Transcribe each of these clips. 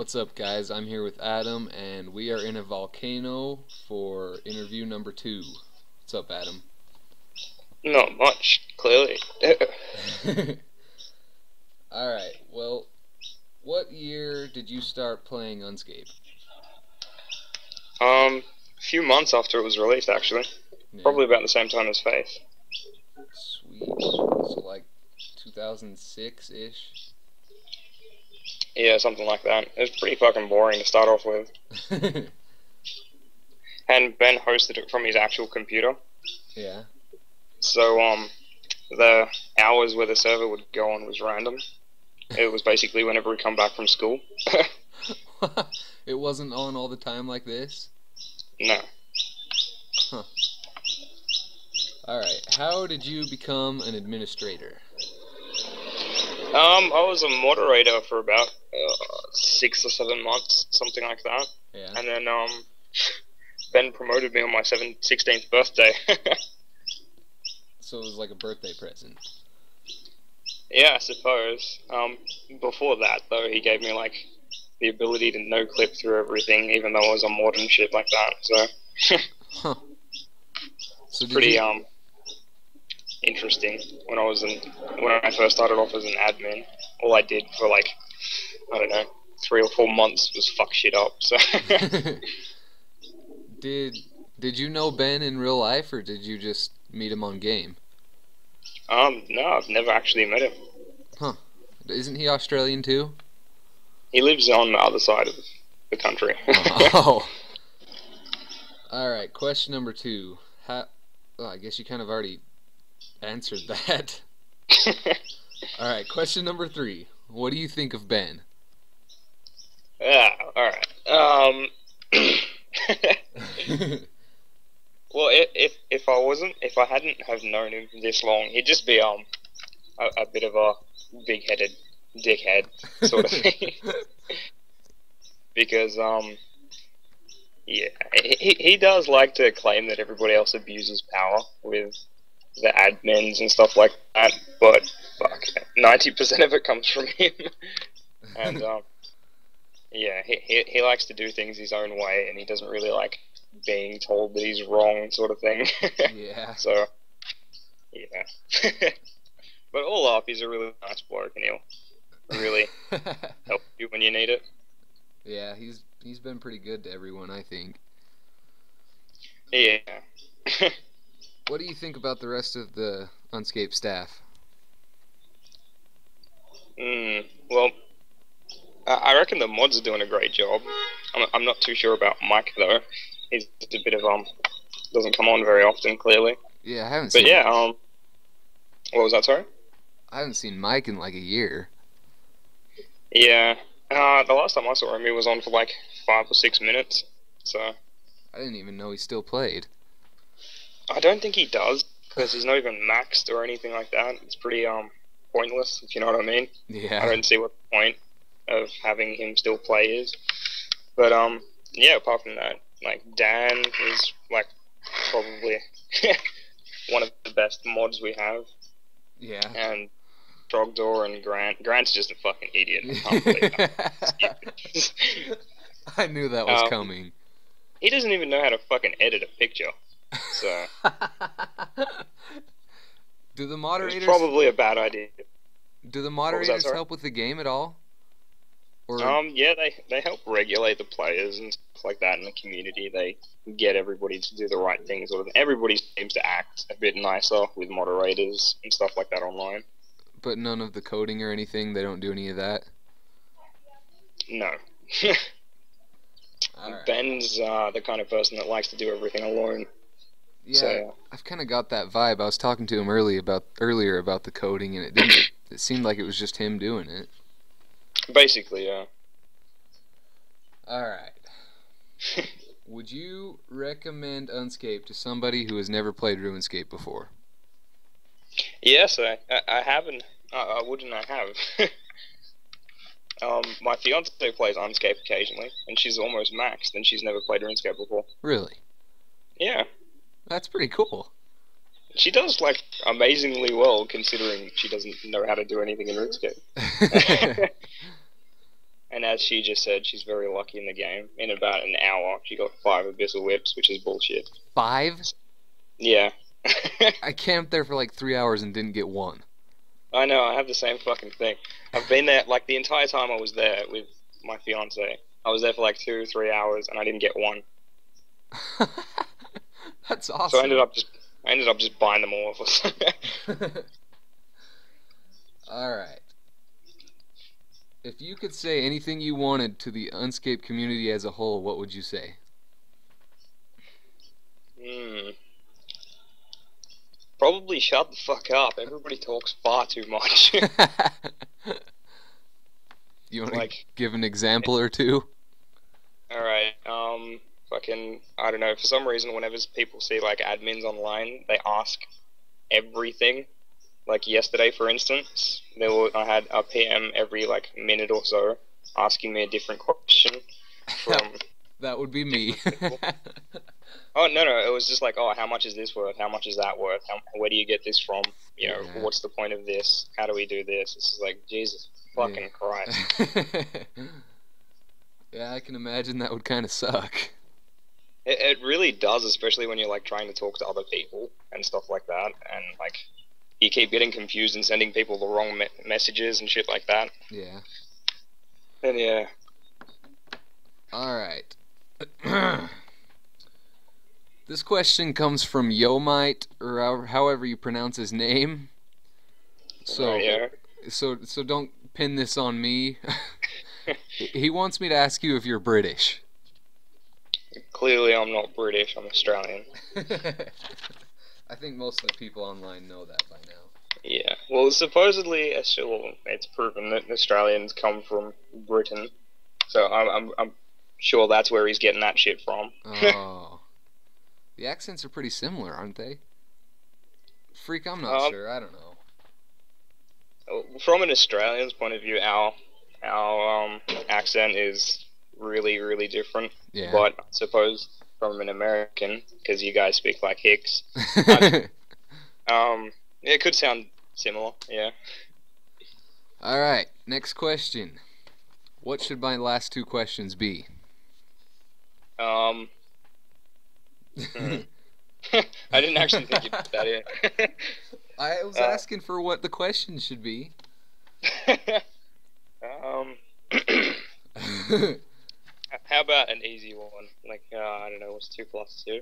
What's up, guys? I'm here with Adam, and we are in a volcano for interview number 2. What's up, Adam? Not much, clearly. Alright, well, what year did you start playing Unscape? A few months after it was released, actually. Yeah. Probably about the same time as Faith. Sweet. So, like, 2006-ish? Yeah, something like that. It was pretty fucking boring to start off with. And Ben hosted it from his actual computer. Yeah. So, the hours where the server would go on was random. It was basically whenever we come back from school. It wasn't on all the time like this? No. Huh. Alright, how did you become an administrator? I was a moderator for about 6 or 7 months, something like that. Yeah. And then, Ben promoted me on my 16th birthday. So it was like a birthday present. Yeah, I suppose. Before that, though, he gave me, like, the ability to no-clip through everything, even though I was on mod and shit like that, so... Huh. So did pretty, you... interesting. When I first started off as an admin, all I did for, like, I don't know, 3 or 4 months was fuck shit up, so... Did you know Ben in real life, or did you just meet him on game? No, I've never actually met him. Huh. Isn't he Australian too? He lives on the other side of the country. Oh. Alright, question number 2. Well, I guess you kind of already answered that. Alright, question number 3. What do you think of Ben? Yeah, alright. Well, if I hadn't have known him this long, he'd just be a bit of a big-headed dickhead sort of thing. Because yeah, he does like to claim that everybody else abuses power with the admins and stuff like that, but fuck, 90% of it comes from him. And yeah, he likes to do things his own way, and he doesn't really like being told that he's wrong, sort of thing. Yeah. So, yeah. But all up, he's a really nice bloke, and he'll really help you when you need it. Yeah, he's been pretty good to everyone, I think. Yeah. What do you think about the rest of the Unscape staff? Well, I reckon the mods are doing a great job. I'm not too sure about Mike, though. He's a bit of, doesn't come on very often, clearly. Yeah, I haven't But seen... yeah, what was that, sorry? I haven't seen Mike in like a year. Yeah. The last time I saw him, he was on for like 5 or 6 minutes, so... I didn't even know he still played. I don't think he does, because he's not even maxed or anything like that. It's pretty, pointless, if you know what I mean. Yeah. I don't see what the point of having him still play is. But, yeah, apart from that, like, Dan is, like, probably one of the best mods we have. Yeah. And Trogdor and Grant. Grant's just a fucking idiot. I can't believe that. I knew that was coming. He doesn't even know how to fucking edit a picture. So Do the moderators... It's probably a bad idea. Do the moderators sorry? help with the game at all? Or... Yeah, they help regulate the players and stuff like that in the community. They get everybody to do the right things. Sort of. Everybody seems to act a bit nicer with moderators and stuff like that online. But none of the coding or anything? They don't do any of that? No. Alright. Ben's the kind of person that likes to do everything alone. Yeah, So, I've kind of got that vibe. I was talking to him earlier about the coding, and it seemed like it was just him doing it. basically, yeah. Alright. Would you recommend Unscape to somebody who has never played RuneScape before? Yes, I haven't. Wouldn't I have? My fiance plays Unscape occasionally, and she's almost maxed, and she's never played RuneScape before. Really? Yeah. That's pretty cool. She does, like, amazingly well, considering she doesn't know how to do anything in RuneScape. And as she just said, she's very lucky in the game. In about an hour, she got 5 Abyssal Whips, which is bullshit. 5? Yeah. I camped there for like 3 hours and didn't get one. I know, I have the same fucking thing. I've been there, like, the entire time I was there with my fiance. I was there for like 2 or 3 hours, and I didn't get one. That's awesome. So I ended up just buying them all off us. Alright. If you could say anything you wanted to the Unscape community as a whole, what would you say? Probably shut the fuck up. Everybody talks far too much. You want to give an example or two? Alright, fucking, I don't know, for some reason whenever people see, like, admins online, they ask everything. Like, yesterday, for instance, I had a PM every, like, minute or so asking me a different question from... That would be me. Oh, no, it was just like, oh, how much is this worth? How much is that worth? Where do you get this from? You know, what's the point of this? How do we do this? It's like, Jesus fucking Christ. Yeah, I can imagine that would kind of suck. It really does, especially when you're, like, trying to talk to other people and stuff like that, and, like, you keep getting confused and sending people the wrong messages and shit like that. Yeah. And yeah. Alright. This question comes from Yomite, or however you pronounce his name. So, so don't pin this on me. He wants me to ask you if you're British. Clearly I'm not British, I'm Australian. I think most of the people online know that by now. Yeah, well, supposedly, it's proven that Australians come from Britain, so I'm sure that's where he's getting that shit from. Oh. The accents are pretty similar, aren't they? Freak, I'm not sure, I don't know. From an Australian's point of view, our accent is really, really different. Yeah. But I suppose from an American, because you guys speak like Hicks, it could sound similar, yeah. Alright, next question. What should my last 2 questions be? I didn't actually think you'd put that in. I was asking for what the question should be. How about an easy one? Like, I don't know, what's 2 plus 2?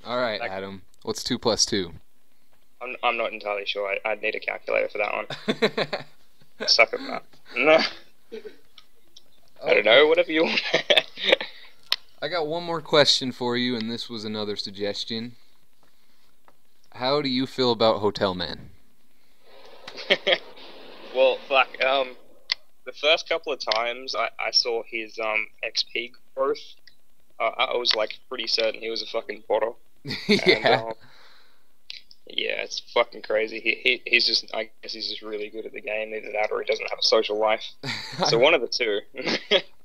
Alright, Adam. What's 2 plus 2? I'm not entirely sure. I'd need a calculator for that one. Suck at that. No. I don't know, whatever you want. I got one more question for you, and this was another suggestion. How do you feel about Hotel Man? Well, fuck, the first couple of times I saw his XP growth, I was like pretty certain he was a fucking bottle. Yeah. And, yeah, it's fucking crazy. He's just, I guess he's just really good at the game. Either that or he doesn't have a social life. So one of the two.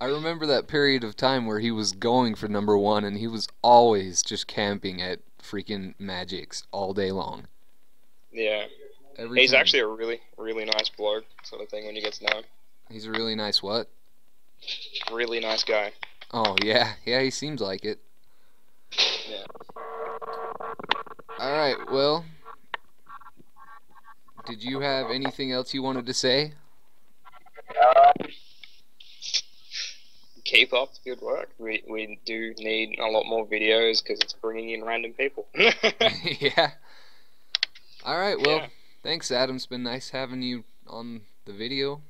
I remember that period of time where he was going for #1 and he was always just camping at freaking Magics all day long. Yeah. He's actually a really, really nice bloke, sort of thing, when you get to know him. He's a really nice what? Really nice guy. Oh, yeah. Yeah, he seems like it. Yeah. Alright, well, did you have anything else you wanted to say? Keep up the good work. We do need a lot more videos because it's bringing in random people. Yeah. Alright, well, yeah. Thanks, Adam. It's been nice having you on the video.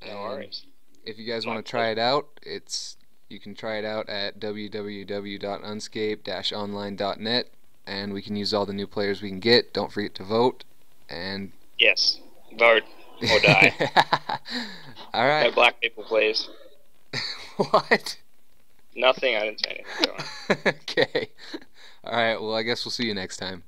No worries. If you guys want to try it out, you can try it out at www.unscape-online.net, and we can use all the new players we can get. Don't forget to vote. And yes, vote or die. All right. No black people, please. What? Nothing. I didn't say anything. Okay. All right. Well, I guess we'll see you next time.